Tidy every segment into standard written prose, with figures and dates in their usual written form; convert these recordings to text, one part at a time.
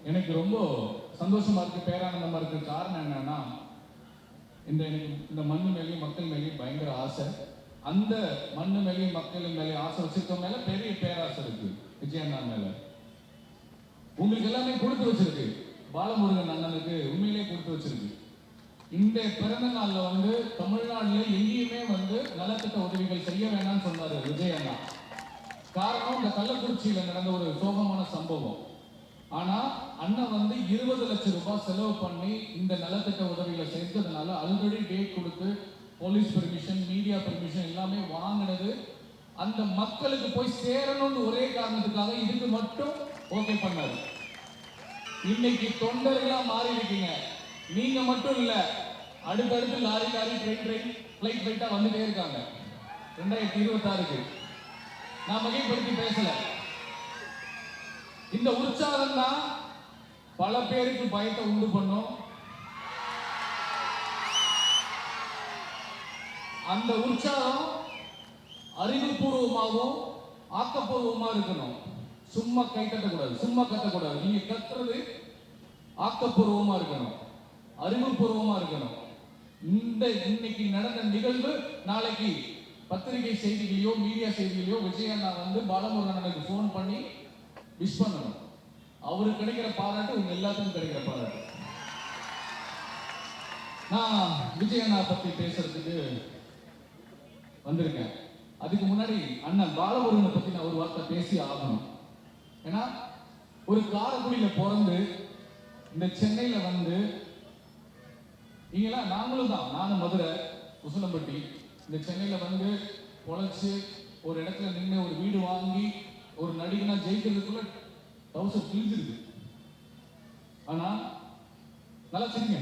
எனக்கு ரொம்ப சந்தோஷமா இருக்கு, பேரானந்தமா இருக்கு. காரணம் என்னன்னா, எனக்கு இந்த மண்ணு மேலேயும் மக்கள் மேலேயும் பயங்கர ஆசை. அந்த மண்ணு மேலேயும் மக்கள் மேலேயும் ஆசை வச்சிருக்க மேல பெரிய பேராசை இருக்கு விஜயண்ணா மேல. உங்களுக்கு எல்லாமே கொடுத்து வச்சிருக்கு. பாலமுருகன் அண்ணனுக்கு உண்மையிலேயே கொடுத்து வச்சிருக்கு. இந்த பிறந்த நாள்ல வந்து தமிழ்நாடுல எங்கேயுமே வந்து நலத்திட்ட உதவிகள் செய்ய வேணாம்னு சொன்னாரு விஜயண்ணா. காரணம், இந்த கள்ளக்குறிச்சியில நடந்த ஒரு சோகமான சம்பவம். ஆனா அண்ணன் வந்து 20 லட்சம் ரூபாய் செலவு பண்ணி இந்த நலத்திட்ட உதவிகளை செஞ்சதுனால ஆல்ரெடி டேட் கொடுத்து போலீஸ் பெர்மிஷன், மீடியா பெர்மிஷன் எல்லாமே வாங்கினது அந்த மக்களுக்கு போய் சேரணும்னு ஒரே காரணத்துக்காக இதுக்கு மட்டும் ஓகே பண்ணாரு. இன்னைக்கு தொண்டர்களா மாறி இருக்கீங்க. நீங்க மட்டும் இல்ல, அடுத்தடுத்து லாரி ட்ரெயின் ஃபிளைட்டா வந்துட்டே இருக்காங்க. 2026க்கு நான் வகைப்படுத்தி பேசல. இந்த உற்சாகம் தான் பல பேருக்கு பயத்தை உண்டு பண்ணும். அந்த உற்சாகம் அறிவுபூர்வமாகவும் ஆக்கப்பூர்வமா இருக்கணும். சும்மா கை கட்டக்கூடாது, சும்மா கத்தக்கூடாது. நீங்க கத்துறது ஆக்கப்பூர்வமா இருக்கணும், அறிவுபூர்வமா இருக்கணும். இன்னைக்கு நடந்த நிகழ்வு நாளைக்கு பத்திரிகை செய்திகளையோ மீடியா செய்திகளையோ விஜயண்ணா வந்து பாலமுருகனுக்கு போன் பண்ணி விஷ் பண்ணணும். அவருக்கு கிடைக்கிற பாராட்டு உங்க எல்லாத்துக்கும் கிடைக்கிற பாராட்டு. நான் விஜயண்ணா பத்தி பேசுறதுக்கு வந்திருக்கேன். அதுக்கு முன்னாடி அண்ணன் பாலமுருகனை பத்தி நான் ஒரு வார்த்தை பேசி ஆகணும். ஏன்னா ஒரு காரைக்குடியில பிறந்து இந்த சென்னையில வந்து இங்கெல்லாம் நாங்களும் தான், நானும் மதுரை உசிலம்பட்டி, இந்த சென்னையில வந்து பொழைச்சு ஒரு இடத்துல நின்று ஒரு வீடு வாங்கி ஒரு நடிகனா ஜெயிக்கிறதுக்குள்ள தௌசண்ட் கிழிஞ்சிருக்கு. ஆனா நல்லா சரிங்க,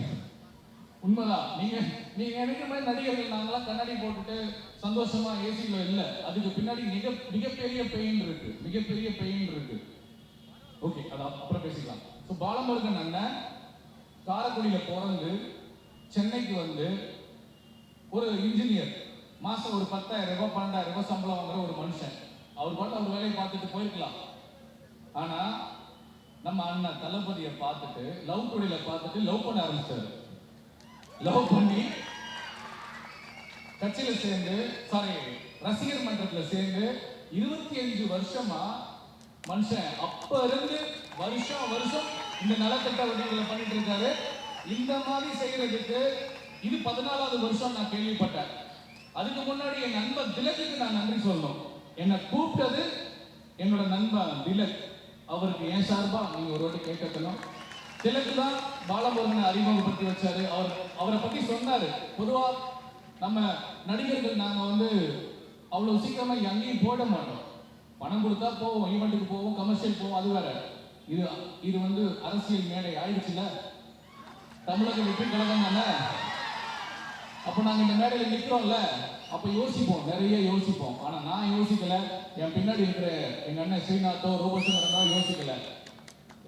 உண்மைதான். நீங்க நினைக்கிற மாதிரி நடிகர்கள் நாங்களாம் கண்ணாடி போட்டுட்டு சந்தோஷமா ஏசில இல்ல. அதுக்கு பின்னாடி மிகப்பெரிய பெயின் இருக்கு, மிகப்பெரிய பெயின் இருக்கு. ஓகே, அது அப்புறம் பேசிக்கலாம். பாலமுருகன் அண்ணன் காரைக்குடியில பிறந்து சென்னைக்கு வந்து ஒரு இன்ஜினியர், மாசம் ஒரு 10,000 ரூபாய் 12,000 ரூபாய் சம்பளம் வாங்குற ஒரு மனுஷன். அவர் பாட்டு அவர் வேலையை பார்த்துட்டு போயிருக்கலாம். ஆனா நம்ம அண்ணன் தளபதியை பார்த்துட்டு லவ் டுடேல பார்த்துட்டு லவ் பண்ண ஆரம்பிச்சாரு. லவ் பண்ணி கட்சியில சேர்ந்து ரசிகர் மன்றத்துல சேர்ந்து 25 வருஷமா மனுஷன் அப்ப இருந்து வருஷம் இந்த நலத்திட்ட உதவிகளை பண்ணிட்டு இருக்காரு. இந்த மாதிரி செய்யறதுக்கு இது 14வது வருஷம் நான் கேள்விப்பட்டேன். அதுக்கு முன்னாடி என் நண்பர் திலக்குக்கு நான் நன்றி சொல்லணும். என்னை கூப்பிட்டது என்னோட நண்பன் திலக். அவருக்கு என் சார்பா நீங்க ஒரு வாட்டி கேட்கணும். திலக்கு தான் பாலமுருகனை அறிமுகப்படுத்தி வச்சாரு. அவரை பத்தி சொன்னாரு. பொதுவா நம்ம நடிகர்கள் நாங்க வந்து அவ்வளவு சீக்கிரமா எங்கேயும் போட மாட்டோம். பணம் கொடுத்தா போவோம், ஈவெண்ட்டுக்கு போவோம், கமர்ஷியல் போவோம், அது வேற. இது வந்து அரசியல் மேடை ஆயிடுச்சுல, தமிழக வெற்றி கழகம் தானே. அப்ப நாங்க இந்த மேடையில நிக்கிறோம்ல, அப்ப யோசிப்போம், நிறைய யோசிப்போம். ஆனா நான் யோசிக்கல, என் பின்னாடி இருக்கிற எங்க அண்ணன் ஸ்ரீநாத்தோ ரோபோசங்கரனோ யோசிக்கல.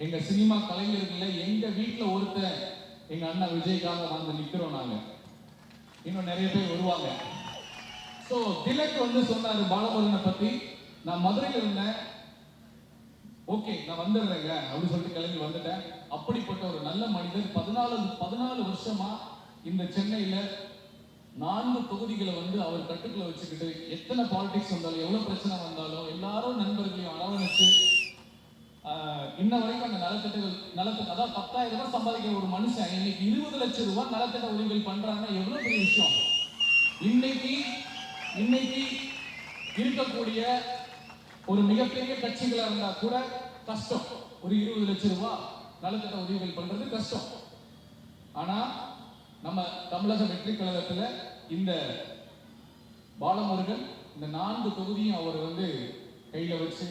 எங்க சினிமா கலைஞர்கள எங்க வீட்டுல ஒருத்தர் எங்க அண்ணன் விஜய்க்காக வந்து நிக்கிறோம். நாங்க இன்னும் நிறைய பேர் வருவாங்க. சோ திலக் வந்து சொன்னாரு பாலமுருகனை பத்தி. நான் மதுரையில இருந்தேன், ஓகே நான் வந்துடுறேங்க அப்படின்னு சொல்லிட்டு கிளம்பி வந்துட்டேன். அப்படிப்பட்ட ஒரு நல்ல மனிதர் 14 வருஷமா இந்த சென்னையில 4 தொகுதிகளை வந்து அவர் கட்டுக்குள்ள வச்சுக்கிட்டு எத்தனை பாலிடிக்ஸ் வந்தாலும் எவ்வளவு பிரச்சனை வந்தாலும் எல்லாரும் நண்பர்களையும் அரவணைச்சு இன்ன வரைக்கும் அந்த நலத்திட்ட அதாவது 10,000 ரூபாய் சம்பாதிக்கிற ஒரு மனுஷன் இன்னைக்கு 20 லட்சம் ரூபாய் நலத்திட்ட உதவிகள் பண்றாங்கன்னா எவ்வளவு பெரிய விஷயம். இன்னைக்கு இருக்கக்கூடிய ஒரு மிகப்பெரிய கட்சிகளா இருந்தா கூட கஷ்டம். ஒரு 20 லட்சம் ரூபாய் நலத்திட்ட உதவிகள் பண்றது கஷ்டம். ஆனா நம்ம தமிழக வெற்றி கழகத்துல இந்த பாலமுருகன் இந்த 4 தொகுதியும் அவர் வந்து கையில வச்சு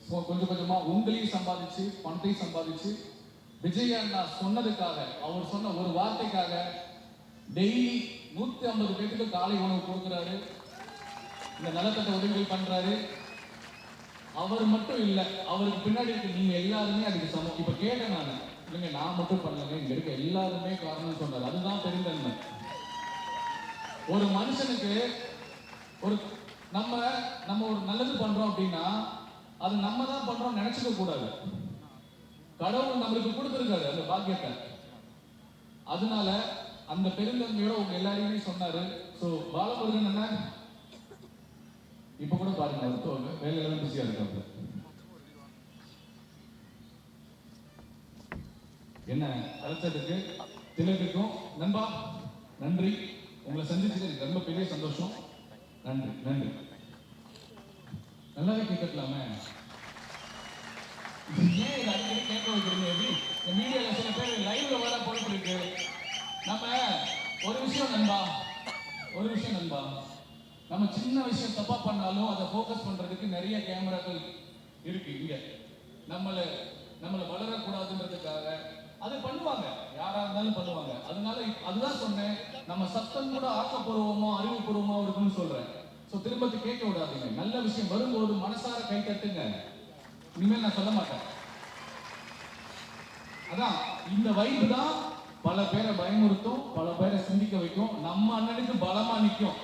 கொஞ்சம் கொஞ்சமா உங்களையும் சம்பாதிச்சு பணத்தையும் சம்பாதிச்சு விஜய் அண்ணா சொன்னதுக்காக, அவர் சொன்ன ஒரு வார்த்தைக்காக டெய்லி 150 பேருக்கு காலை உணவு கொடுக்கிறாரு, இந்த நலத்திட்ட உதவிகள் பண்றாரு. அவர் மட்டும் இல்ல, அவருக்கு பின்னாடி இருக்க நீங்க எல்லாருமே அதுக்கு சமம். இப்ப கேட்டேன் நான், இல்லைங்க நான் மட்டும் பண்ணலங்க, இங்க இருக்க எல்லாருமே காரணம் சொன்னார். அதுதான் பெருந்தன்மை. ஒரு மனுஷனுக்கு நம்ம ஒரு நல்லது பண்றோம் அப்படின்னா அது நம்ம தான் பண்றோம் நினைச்சுக்க கூடாது. கடவுள் நம்மளுக்கு கொடுத்துருக்காரு அந்த பாக்கியத்தை. அதனால அந்த பெருந்தன்மையோட உங்க எல்லாரையுமே சொன்னாரு. சோ பாலமுருகன் அண்ணா இப்ப கூட பாருங்க, வேலையில பிஸியா இருக்காரு. என்ன அழைச்சதுக்கு திலக்குக்கும் நண்பா நன்றி. உங்களை சந்திச்சது எனக்கு ரொம்ப பெரிய சந்தோஷம். நன்றி நன்றி. நல்லாவே கேட்கலாமே, ஏன் இதை அடிக்கடி கேட்க வைக்கிறீங்க? எப்படி இந்த மீடியால சில பேர் லைவ்ல வர போயிட்டு இருக்கு. நம்ம ஒரு விஷயம் நண்பா, நம்ம சின்ன விஷயம் தப்பா பண்ணாலும் அதை ஃபோக்கஸ் பண்றதுக்கு நிறைய கேமராக்கள் இருக்கு இங்க. நம்மளை வளரக்கூடாதுன்றதுக்காக அது பண்ணுவாங்க, யாரா இருந்தாலும் பண்ணுவாங்க. அதனால அதுதான் சொன்னேன், நம்ம சத்தம் கூட ஆக்கப்பூர்வமா அறிவுபூர்வமா இருக்குன்னு சொல்றேன். ஸோ திரும்ப கேட்க விடாதீங்க. நல்ல விஷயம் வரும்போது மனசார கை தட்டுங்க. இனிமேல் நான் சொல்ல மாட்டேன். அதான் இந்த வைப்பு தான் பல பேரை பயமுறுத்தும், பல பேரை சிந்திக்க வைக்கும், நம்ம அண்ணனுக்கு பலமா நிற்கும்.